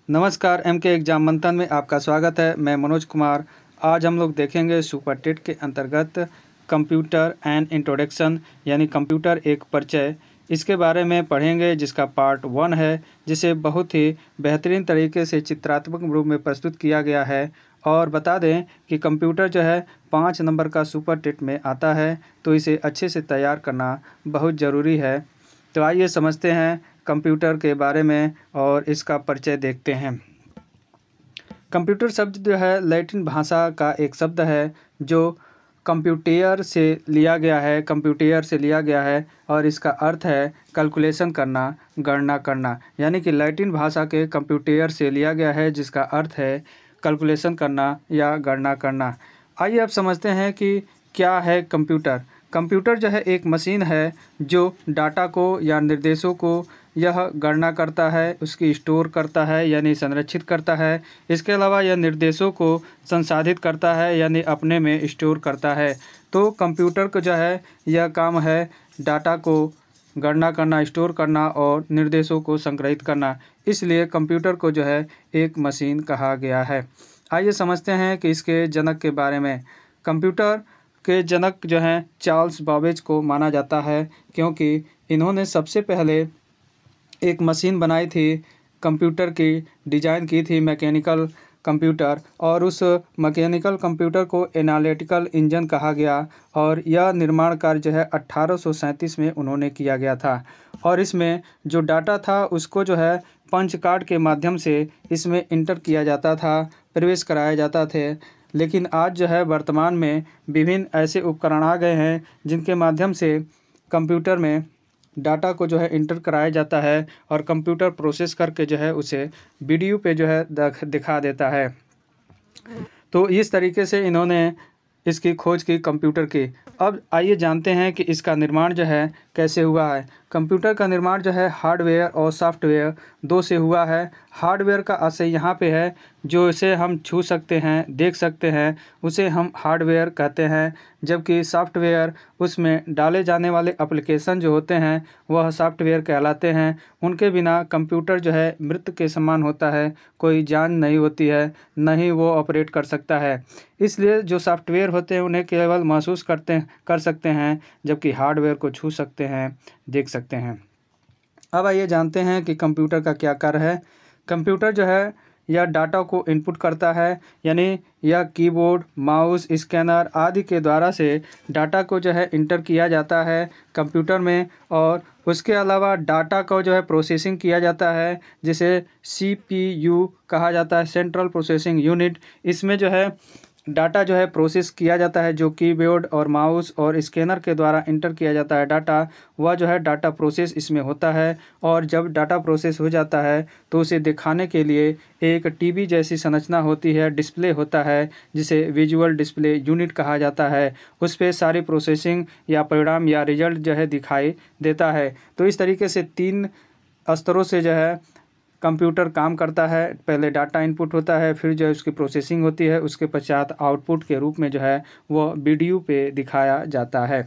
नमस्कार, MK exam मंथन में आपका स्वागत है। मैं मनोज कुमार। आज हम लोग देखेंगे सुपर टेट के अंतर्गत कंप्यूटर एंड इंट्रोडक्शन यानी कंप्यूटर एक परिचय, इसके बारे में पढ़ेंगे, जिसका पार्ट 1 है, जिसे बहुत ही बेहतरीन तरीके से चित्रात्मक रूप में प्रस्तुत किया गया है। और बता दें कि कंप्यूटर जो है 5 नंबर का सुपर टेट में आता है, तो इसे अच्छे से तैयार करना बहुत ज़रूरी है। तो आइए समझते हैं कंप्यूटर के बारे में और इसका परिचय देखते हैं। कंप्यूटर शब्द जो है लैटिन भाषा का एक शब्द है जो कंप्यूटर से लिया गया है और इसका अर्थ है कैलकुलेशन करना, गणना करना। यानी कि लैटिन भाषा के कंप्यूटर से लिया गया है, जिसका अर्थ है कैलकुलेशन करना या गणना करना। आइए अब समझते हैं कि क्या है कंप्यूटर। कंप्यूटर जो है एक मशीन है जो डाटा को या निर्देशों को यह गणना करता है, उसकी स्टोर करता है यानी संरक्षित करता है। इसके अलावा यह निर्देशों को संसाधित करता है यानी अपने में स्टोर करता है। तो कंप्यूटर को जो है यह काम है डाटा को गणना करना, स्टोर करना और निर्देशों को संग्रहित करना। इसलिए कंप्यूटर को जो है एक मशीन कहा गया है। आइए समझते हैं कि इसके जनक के बारे में। कंप्यूटर के जनक जो हैं चार्ल्स बाबेज को माना जाता है, क्योंकि इन्होंने सबसे पहले एक मशीन बनाई थी, कंप्यूटर की डिज़ाइन की थी, मैकेनिकल कंप्यूटर, और उस मैकेनिकल कंप्यूटर को एनालिटिकल इंजन कहा गया। और यह निर्माण कार्य जो है 1837 में उन्होंने किया गया था। और इसमें जो डाटा था उसको जो है पंच कार्ड के माध्यम से इसमें इंटर किया जाता था, प्रवेश कराए जाता थे। लेकिन आज जो है वर्तमान में विभिन्न ऐसे उपकरण आ गए हैं जिनके माध्यम से कंप्यूटर में डाटा को जो है इंटर कराया जाता है और कंप्यूटर प्रोसेस करके जो है उसे वीडियो पे जो है दिखा देता है। तो इस तरीके से इन्होंने इसकी खोज की कंप्यूटर की। अब आइए जानते हैं कि इसका निर्माण जो है कैसे हुआ है। कंप्यूटर का निर्माण जो है हार्डवेयर और सॉफ्टवेयर दो से हुआ है। हार्डवेयर का आशय यहाँ पे है जो इसे हम छू सकते हैं, देख सकते हैं, उसे हम हार्डवेयर कहते हैं। जबकि सॉफ्टवेयर, उसमें डाले जाने वाले एप्लीकेशन जो होते हैं वह सॉफ्टवेयर कहलाते हैं। उनके बिना कंप्यूटर जो है मृत के समान होता है, कोई जान नहीं होती है, न ही वो ऑपरेट कर सकता है। इसलिए जो सॉफ्टवेयर होते हैं उन्हें केवल महसूस कर सकते हैं, जबकि हार्डवेयर को छू सकते हैं, देख सकते हैं। अब आइए जानते हैं कि कंप्यूटर का क्या कार्य है। कंप्यूटर जो है यह डाटा को इनपुट करता है, यानी यह कीबोर्ड, माउस, स्कैनर आदि के द्वारा से डाटा को जो है इंटर किया जाता है कंप्यूटर में। और उसके अलावा डाटा को जो है प्रोसेसिंग किया जाता है, जिसे CPU कहा जाता है, सेंट्रल प्रोसेसिंग यूनिट। इसमें जो है डाटा जो है प्रोसेस किया जाता है, जो कीबोर्ड और माउस और स्कैनर के द्वारा इंटर किया जाता है डाटा, वह जो है डाटा प्रोसेस इसमें होता है। और जब डाटा प्रोसेस हो जाता है तो उसे दिखाने के लिए एक टीवी जैसी संरचना होती है, डिस्प्ले होता है, जिसे विजुअल डिस्प्ले यूनिट कहा जाता है। उस पर सारी प्रोसेसिंग या परिणाम या रिजल्ट जो है दिखाई देता है। तो इस तरीके से 3 स्तरों से जो है कंप्यूटर काम करता है। पहले डाटा इनपुट होता है, फिर जो है उसकी प्रोसेसिंग होती है, उसके पश्चात आउटपुट के रूप में जो है वो वीडियो पे दिखाया जाता है।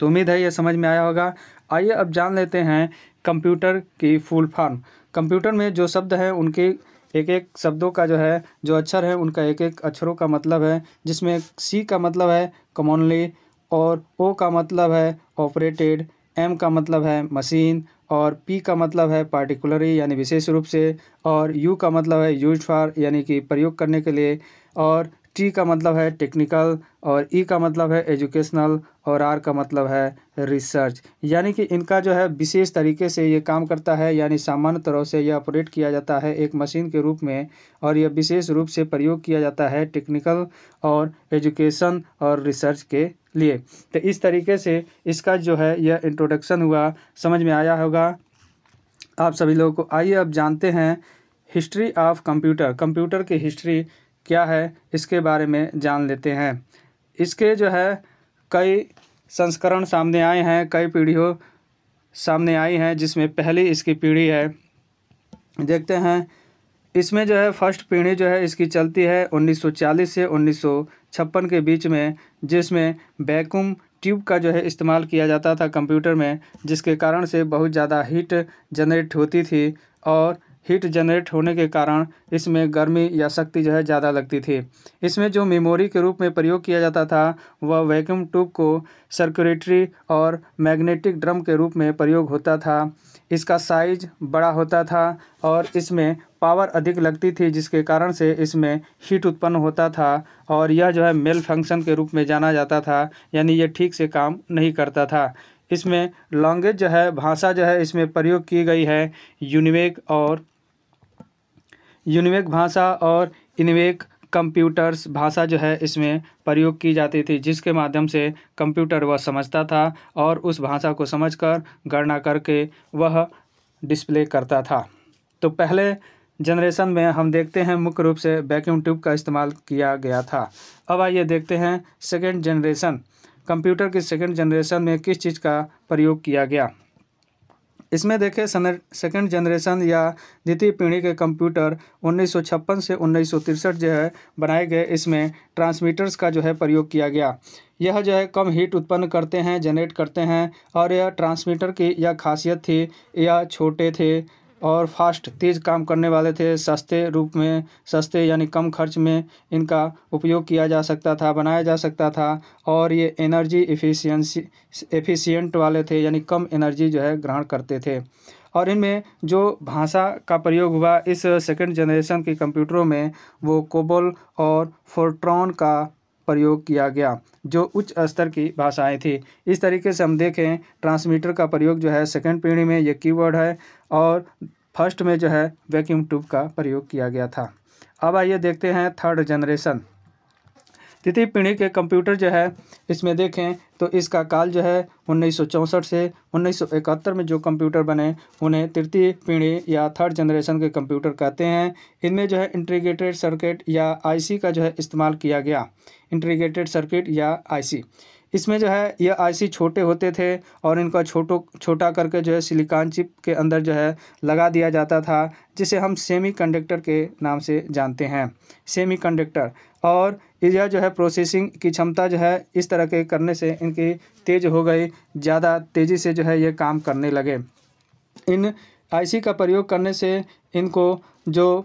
तो उम्मीद है ये समझ में आया होगा। आइए अब जान लेते हैं कंप्यूटर की फुल फॉर्म। कंप्यूटर में जो शब्द हैं उनके एक एक शब्दों का जो है जो अक्षर है उनका एक एक अक्षरों का मतलब है, जिसमें C का मतलब है कॉमनली, और O का मतलब है ऑपरेटेड, M का मतलब है मशीन, और P का मतलब है पार्टिकुलरली यानी विशेष रूप से, और U का मतलब है यूज्ड फॉर यानी कि प्रयोग करने के लिए, और T का मतलब है टेक्निकल, और E का मतलब है एजुकेशनल, और R का मतलब है रिसर्च। यानी कि इनका जो है विशेष तरीके से ये काम करता है, यानी सामान्य तरह से यह ऑपरेट किया जाता है एक मशीन के रूप में, और यह विशेष रूप से प्रयोग किया जाता है टेक्निकल और एजुकेशन और रिसर्च के लिए। तो इस तरीके से इसका जो है यह इंट्रोडक्शन हुआ, समझ में आया होगा आप सभी लोगों को। आइए अब जानते हैं हिस्ट्री ऑफ कंप्यूटर। कंप्यूटर की हिस्ट्री क्या है इसके बारे में जान लेते हैं। इसके जो है कई संस्करण सामने आए हैं, कई पीढ़ियों सामने आई हैं, जिसमें पहली इसकी पीढ़ी है, देखते हैं। इसमें जो है फर्स्ट पीढ़ी जो है इसकी चलती है 1940 से 1956 के बीच में, जिसमें वैक्यूम ट्यूब का जो है इस्तेमाल किया जाता था कंप्यूटर में, जिसके कारण से बहुत ज़्यादा हीट जनरेट होती थी। और हीट जनरेट होने के कारण इसमें गर्मी या शक्ति जो है ज़्यादा लगती थी। इसमें जो मेमोरी के रूप में प्रयोग किया जाता था वह वैक्यूम ट्यूब को सर्कुलेटरी और मैग्नेटिक ड्रम के रूप में प्रयोग होता था। इसका साइज बड़ा होता था और इसमें पावर अधिक लगती थी, जिसके कारण से इसमें हीट उत्पन्न होता था और यह जो है मेल फंक्शन के रूप में जाना जाता था, यानी ये ठीक से काम नहीं करता था। इसमें लैंग्वेज जो है, भाषा जो है इसमें प्रयोग की गई है यूनिवेक भाषा और इनवेक कंप्यूटर्स भाषा जो है इसमें प्रयोग की जाती थी, जिसके माध्यम से कंप्यूटर वह समझता था और उस भाषा को समझकर गणना करके वह डिस्प्ले करता था। तो पहले जनरेशन में हम देखते हैं मुख्य रूप से वैक्यूम ट्यूब का इस्तेमाल किया गया था। अब आइए देखते हैं सेकेंड जनरेशन, कंप्यूटर की सेकेंड जनरेशन में किस चीज़ का प्रयोग किया गया। इसमें देखें सेकेंड जनरेशन या द्वितीय पीढ़ी के कंप्यूटर 1956 से 1963 जो है बनाए गए। इसमें ट्रांसमीटर्स का जो है प्रयोग किया गया। यह जो है कम हीट उत्पन्न करते हैं, जनरेट करते हैं और यह ट्रांसमीटर की यह खासियत थी, यह छोटे थे और फास्ट तेज़ काम करने वाले थे। सस्ते यानी कम खर्च में इनका उपयोग किया जा सकता था, बनाया जा सकता था और ये एनर्जी एफिशिएंट वाले थे, यानी कम एनर्जी जो है ग्रहण करते थे। और इनमें जो भाषा का प्रयोग हुआ इस सेकंड जनरेशन के कंप्यूटरों में, वो कोबोल और फोर्ट्रॉन का प्रयोग किया गया, जो उच्च स्तर की भाषाएं थी। इस तरीके से हम देखें ट्रांसमीटर का प्रयोग जो है सेकंड पीढ़ी में ये कीवर्ड है और फर्स्ट में जो है वैक्यूम ट्यूब का प्रयोग किया गया था। अब आइए देखते हैं थर्ड जनरेशन, तृतीय पीढ़ी के कंप्यूटर जो है इसमें देखें तो इसका काल जो है 1964 से 1971 में जो कंप्यूटर बने उन्हें तृतीय पीढ़ी या थर्ड जनरेशन के कंप्यूटर कहते हैं। इनमें जो है इंटीग्रेटेड सर्किट या आईसी का जो है इस्तेमाल किया गया। इंटीग्रेटेड सर्किट या आईसी, इसमें जो है यह आईसी छोटे होते थे और इनका छोटा करके जो है सिलिकॉन चिप के अंदर जो है लगा दिया जाता था, जिसे हम सेमीकंडक्टर के नाम से जानते हैं, सेमीकंडक्टर। और यह जो है प्रोसेसिंग की क्षमता जो है इस तरह के करने से इनकी तेज़ हो गई, ज़्यादा तेज़ी से जो है ये काम करने लगे। इन आईसी का प्रयोग करने से इनको जो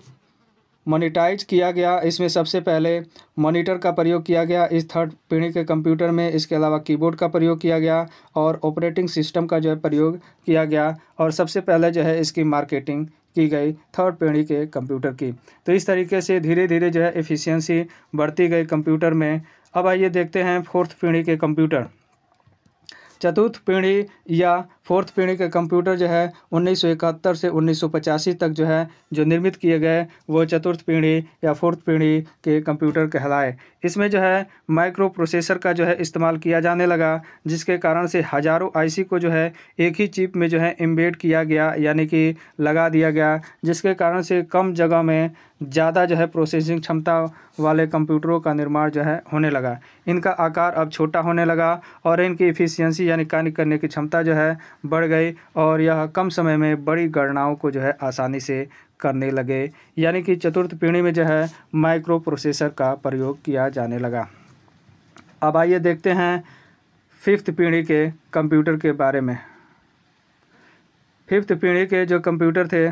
मोनेटाइज किया गया, इसमें सबसे पहले मॉनिटर का प्रयोग किया गया इस थर्ड पीढ़ी के कंप्यूटर में। इसके अलावा कीबोर्ड का प्रयोग किया गया और ऑपरेटिंग सिस्टम का जो है प्रयोग किया गया और सबसे पहले जो है इसकी मार्केटिंग की गई थर्ड पीढ़ी के कंप्यूटर की। तो इस तरीके से धीरे धीरे जो है एफिशिएंसी बढ़ती गई कंप्यूटर में। अब आइए देखते हैं फोर्थ पीढ़ी के कंप्यूटर। चतुर्थ पीढ़ी या फोर्थ पीढ़ी के कंप्यूटर जो है 1971 से 1985 तक जो है जो निर्मित किए गए वो चतुर्थ पीढ़ी या फोर्थ पीढ़ी के कंप्यूटर कहलाए। इसमें जो है माइक्रो प्रोसेसर का जो है इस्तेमाल किया जाने लगा, जिसके कारण से हज़ारों आईसी को जो है एक ही चिप में जो है एम्बेड किया गया, यानी कि लगा दिया गया, जिसके कारण से कम जगह में ज़्यादा जो है प्रोसेसिंग क्षमता वाले कंप्यूटरों का निर्माण जो है होने लगा। इनका आकार अब छोटा होने लगा और इनकी एफिशिएंसी यानी कार्य करने की क्षमता जो है बढ़ गई और यह कम समय में बड़ी गणनाओं को जो है आसानी से करने लगे, यानी कि चतुर्थ पीढ़ी में जो है माइक्रो प्रोसेसर का प्रयोग किया जाने लगा। अब आइए देखते हैं फिफ्थ पीढ़ी के कंप्यूटर के बारे में। फिफ्थ पीढ़ी के जो कंप्यूटर थे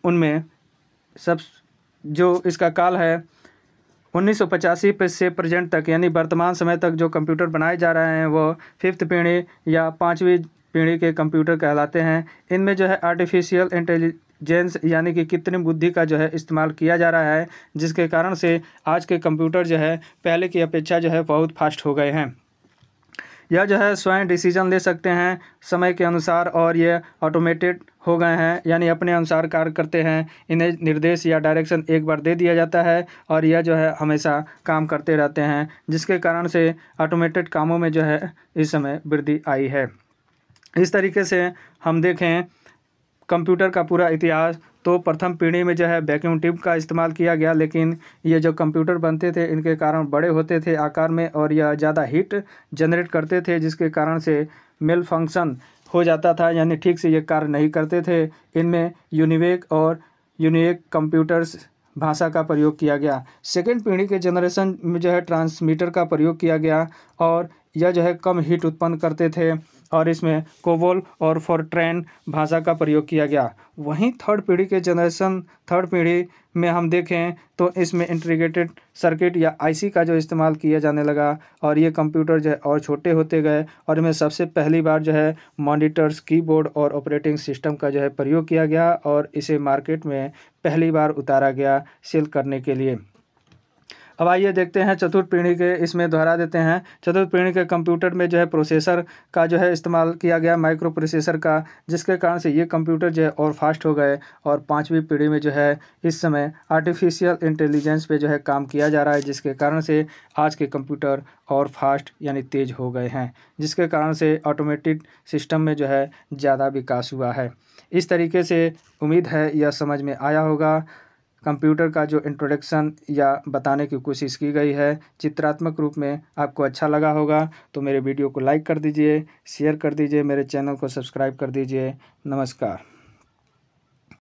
उनमें सब जो इसका काल है 1985 से प्रेजेंट तक, यानी वर्तमान समय तक जो कंप्यूटर बनाए जा रहे हैं वो फिफ्थ पीढ़ी या पाँचवीं पीढ़ी के कंप्यूटर कहलाते हैं। इनमें जो है आर्टिफिशियल इंटेलिजेंस यानी कि कृत्रिम बुद्धि का जो है इस्तेमाल किया जा रहा है, जिसके कारण से आज के कंप्यूटर जो है पहले की अपेक्षा जो है बहुत फास्ट हो गए हैं। यह जो है स्वयं डिसीजन ले सकते हैं समय के अनुसार और ये ऑटोमेटेड हो गए हैं, यानी अपने अनुसार कार्य करते हैं। इन्हें निर्देश या डायरेक्शन एक बार दे दिया जाता है और यह जो है हमेशा काम करते रहते हैं, जिसके कारण से ऑटोमेटेड कामों में जो है इस समय वृद्धि आई है। इस तरीके से हम देखें कंप्यूटर का पूरा इतिहास, तो प्रथम पीढ़ी में जो है वैक्यूम ट्यूब का इस्तेमाल किया गया, लेकिन ये जो कंप्यूटर बनते थे इनके कारण बड़े होते थे आकार में और यह ज़्यादा हीट जनरेट करते थे, जिसके कारण से मेल फंक्शन हो जाता था, यानी ठीक से ये कार्य नहीं करते थे। इनमें यूनिवेक और यूनिक कंप्यूटर्स भाषा का प्रयोग किया गया। सेकेंड पीढ़ी के जनरेशन में जो है ट्रांसमीटर का प्रयोग किया गया और यह जो है कम हीट उत्पन्न करते थे और इसमें कोबोल और फोर्ट्रैन भाषा का प्रयोग किया गया। वहीं थर्ड पीढ़ी में हम देखें तो इसमें इंटीग्रेटेड सर्किट या आईसी का जो इस्तेमाल किया जाने लगा और ये कंप्यूटर जो है और छोटे होते गए और इनमें सबसे पहली बार जो है मॉनिटर्स, कीबोर्ड और ऑपरेटिंग सिस्टम का जो है प्रयोग किया गया और इसे मार्केट में पहली बार उतारा गया सेल करने के लिए। अब आइए देखते हैं चतुर्थ पीढ़ी के, इसमें दोहरा देते हैं। चतुर्थ पीढ़ी के कंप्यूटर में जो है प्रोसेसर का जो है इस्तेमाल किया गया, माइक्रो प्रोसेसर का, जिसके कारण से ये कंप्यूटर जो है और फास्ट हो गए। और पाँचवीं पीढ़ी में जो है इस समय आर्टिफिशियल इंटेलिजेंस पे जो है काम किया जा रहा है, जिसके कारण से आज के कंप्यूटर और फास्ट यानी तेज़ हो गए हैं, जिसके कारण से ऑटोमेटेड सिस्टम में जो है ज़्यादा विकास हुआ है। इस तरीके से उम्मीद है यह समझ में आया होगा। कंप्यूटर का जो इंट्रोडक्शन या बताने की कोशिश की गई है चित्रात्मक रूप में, आपको अच्छा लगा होगा तो मेरे वीडियो को लाइक कर दीजिए, शेयर कर दीजिए, मेरे चैनल को सब्सक्राइब कर दीजिए। नमस्कार।